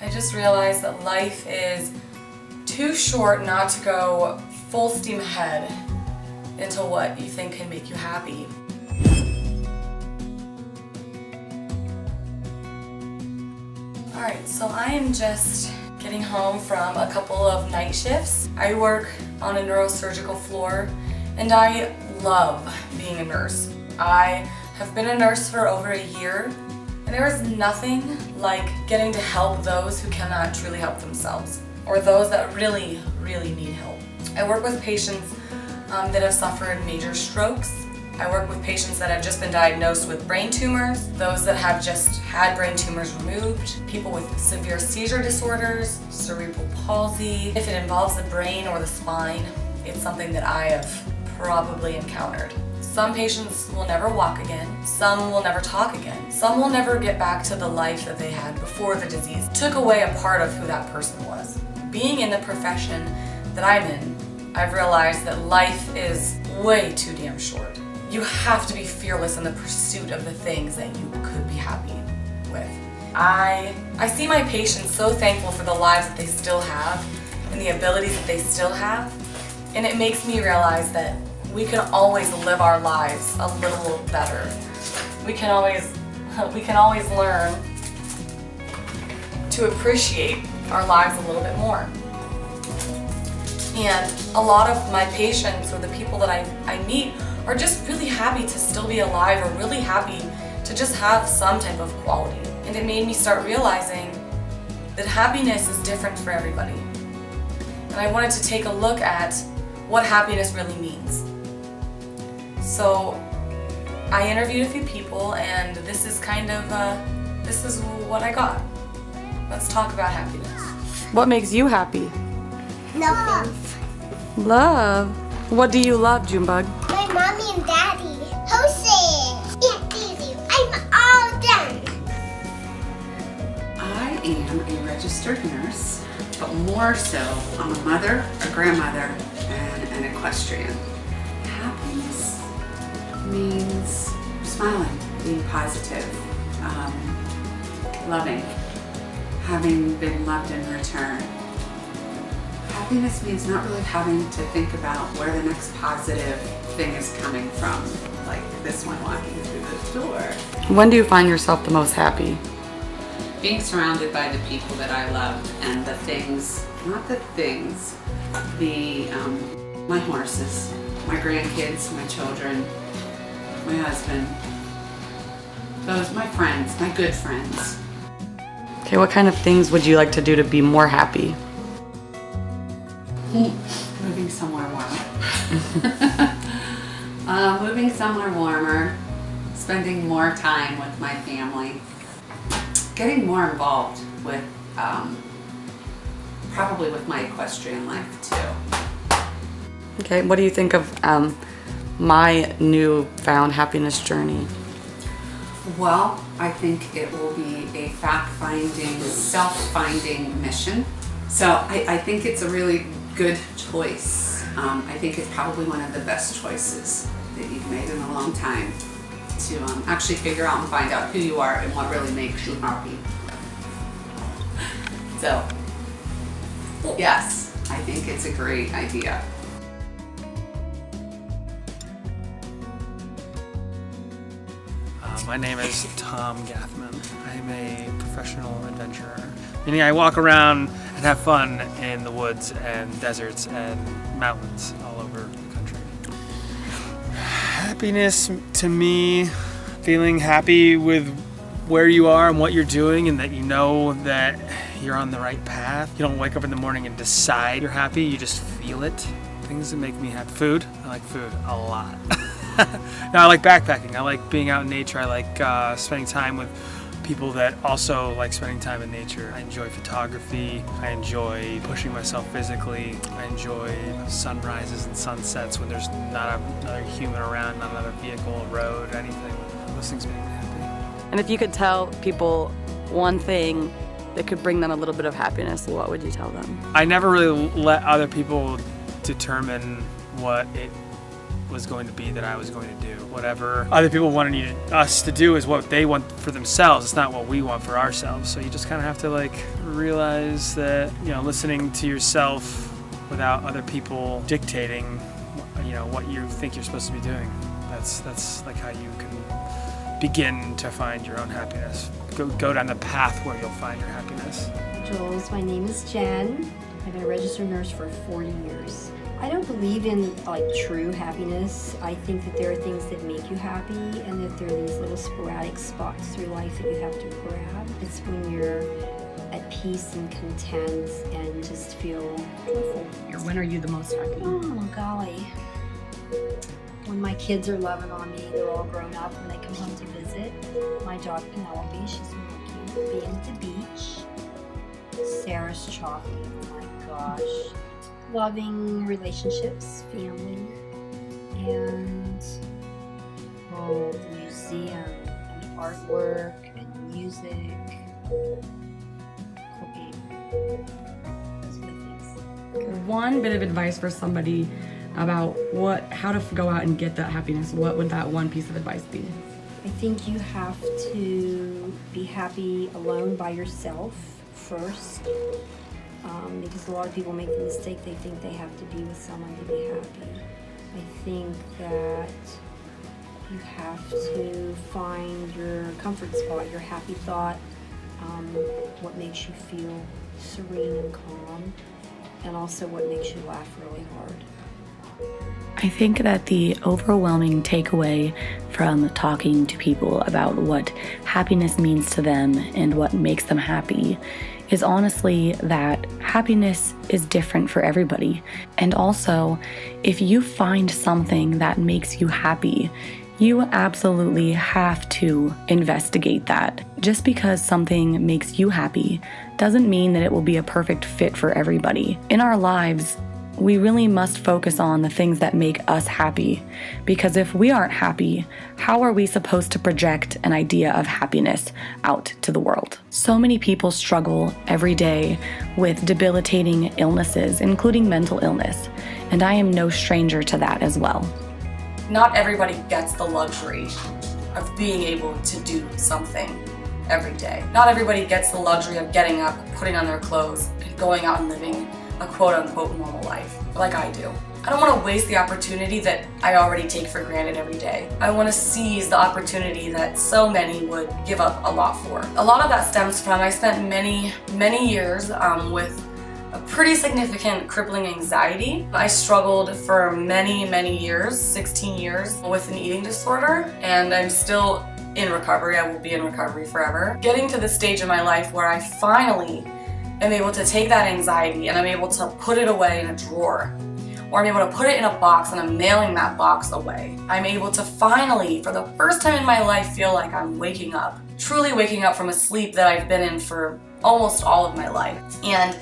I just realized that life is too short not to go full steam ahead into what you think can make you happy. Alright, so I am just getting home from a couple of night shifts. I work on a neurosurgical floor and I love being a nurse. I have been a nurse for over a year and there is nothing like getting to help those who cannot truly help themselves or those that really need help. I work with patients that have suffered major strokes. I work with patients that have just been diagnosed with brain tumors, those that have just had brain tumors removed, people with severe seizure disorders, cerebral palsy. If it involves the brain or the spine, it's something that I have probably encountered. Some patients will never walk again, some will never talk again, some will never get back to the life that they had before the disease took away a part of who that person was. Being in the profession that I'm in, I've realized that life is way too damn short. You have to be fearless in the pursuit of the things that you could be happy with. I see my patients so thankful for the lives that they still have and the abilities that they still have, and it makes me realize that we can always live our lives a little better. We can always learn to appreciate our lives a little bit more. And a lot of my patients or the people that I meet are just really happy to still be alive or really happy to just have some type of quality. And it made me start realizing that happiness is different for everybody. And I wanted to take a look at what happiness really means. So I interviewed a few people and this is this is what I got. Let's talk about happiness. What makes you happy? Nothing. Love. What do you love, Junebug? My mommy and daddy. Jose. Yeah, Daisy. I'm all done. I am a registered nurse, but more so, I'm a mother, a grandmother, and an equestrian. Happiness means smiling, being positive, loving, having been loved in return. Happiness means not really having to think about where the next positive thing is coming from, like this one walking through the door. When do you find yourself the most happy? Being surrounded by the people that I love and the things, not the things, my horses, my grandkids, my children, my husband, my friends, my good friends. Okay, what kind of things would you like to do to be more happy? Moving somewhere warmer. Moving somewhere warmer, spending more time with my family, getting more involved with, probably with my equestrian life too. Okay, what do you think of my newfound happiness journey? Well, I think it will be a fact-finding, self-finding mission. So I think it's a really good choice. I think it's probably one of the best choices that you've made in a long time to actually figure out and find out who you are and what really makes you happy. So, yes, I think it's a great idea. My name is Tom Gathman. I'm a professional adventurer, meaning I walk around and have fun in the woods and deserts and mountains all over the country. Happiness to me, feeling happy with where you are and what you're doing and that you know that you're on the right path. You don't wake up in the morning and decide you're happy, you just feel it. Things that make me happy. Food, I like food a lot. No, I like backpacking. I like being out in nature. I like spending time with people that also like spending time in nature. I enjoy photography. I enjoy pushing myself physically. I enjoy sunrises and sunsets when there's not another human around, not another vehicle, road, anything. Those things make me happy. And if you could tell people one thing that could bring them a little bit of happiness, what would you tell them? I never really let other people determine what it was going to be that I was going to do. Whatever other people wanted us to do is what they want for themselves. It's not what we want for ourselves. So you just kind of have to like realize that, you know, listening to yourself without other people dictating, you know, what you think you're supposed to be doing. That's like how you can begin to find your own happiness. Go down the path where you'll find your happiness. Jules, my name is Jen. I've been a registered nurse for 40 years. I don't believe in like true happiness. I think that there are things that make you happy and that there are these little sporadic spots through life that you have to grab. It's when you're at peace and content and just feel joyful. When are you the most happy? Oh golly. When my kids are loving on me, they're all grown up when they come home to visit. My dog Penelope, she's really cute. Being at the beach. Sarah's chocolate, oh my gosh. Loving relationships, family, and the museum, and artwork, and music, cooking. Those are the things. One bit of advice for somebody about how to go out and get that happiness. What would that one piece of advice be? I think you have to be happy alone by yourself first. Because a lot of people make the mistake, they think they have to be with someone to be happy. I think that you have to find your comfort spot, your happy thought, what makes you feel serene and calm, and also what makes you laugh really hard. I think that the overwhelming takeaway from talking to people about what happiness means to them and what makes them happy is honestly that happiness is different for everybody. And also, if you find something that makes you happy, you absolutely have to investigate that. Just because something makes you happy doesn't mean that it will be a perfect fit for everybody. In our lives, we really must focus on the things that make us happy, because if we aren't happy, how are we supposed to project an idea of happiness out to the world? So many people struggle every day with debilitating illnesses, including mental illness, and I am no stranger to that as well. Not everybody gets the luxury of being able to do something every day. Not everybody gets the luxury of getting up, putting on their clothes, and going out and living a quote-unquote normal life, like I do. I don't want to waste the opportunity that I already take for granted every day. I want to seize the opportunity that so many would give up a lot for. A lot of that stems from I spent many years with a pretty significant crippling anxiety. I struggled for many years, 16 years, with an eating disorder, and I'm still in recovery. I will be in recovery forever. Getting to the stage in my life where I finally am able to take that anxiety and I'm able to put it away in a drawer, or I'm able to put it in a box and I'm mailing that box away. I'm able to finally, for the first time in my life, feel like I'm waking up, truly waking up from a sleep that I've been in for almost all of my life. And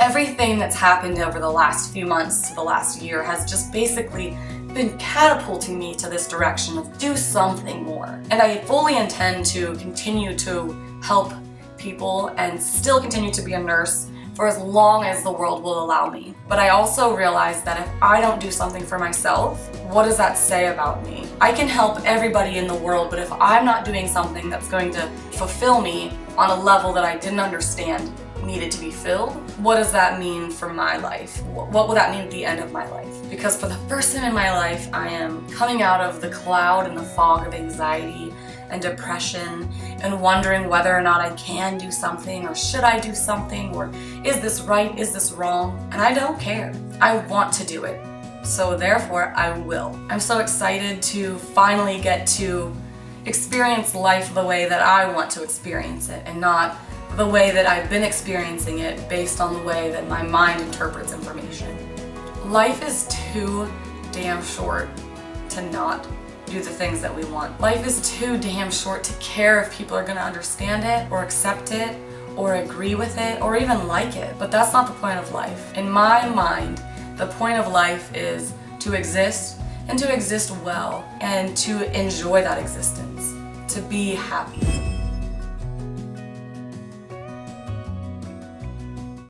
everything that's happened over the last few months to the last year has just basically been catapulting me to this direction of do something more. And I fully intend to continue to help people and still continue to be a nurse for as long as the world will allow me. But I also realize that if I don't do something for myself, what does that say about me? I can help everybody in the world, but if I'm not doing something that's going to fulfill me on a level that I didn't understand needed to be filled, what does that mean for my life? What will that mean at the end of my life? Because for the first time in my life, I am coming out of the cloud and the fog of anxiety and depression and wondering whether or not I can do something, or should I do something, or is this right, is this wrong? And I don't care. I want to do it. So therefore, I will. I'm so excited to finally get to experience life the way that I want to experience it, and not the way that I've been experiencing it based on the way that my mind interprets information. Life is too damn short to not do the things that we want. Life is too damn short to care if people are gonna understand it, or accept it, or agree with it, or even like it. But that's not the point of life. In my mind, the point of life is to exist, and to exist well, and to enjoy that existence, to be happy.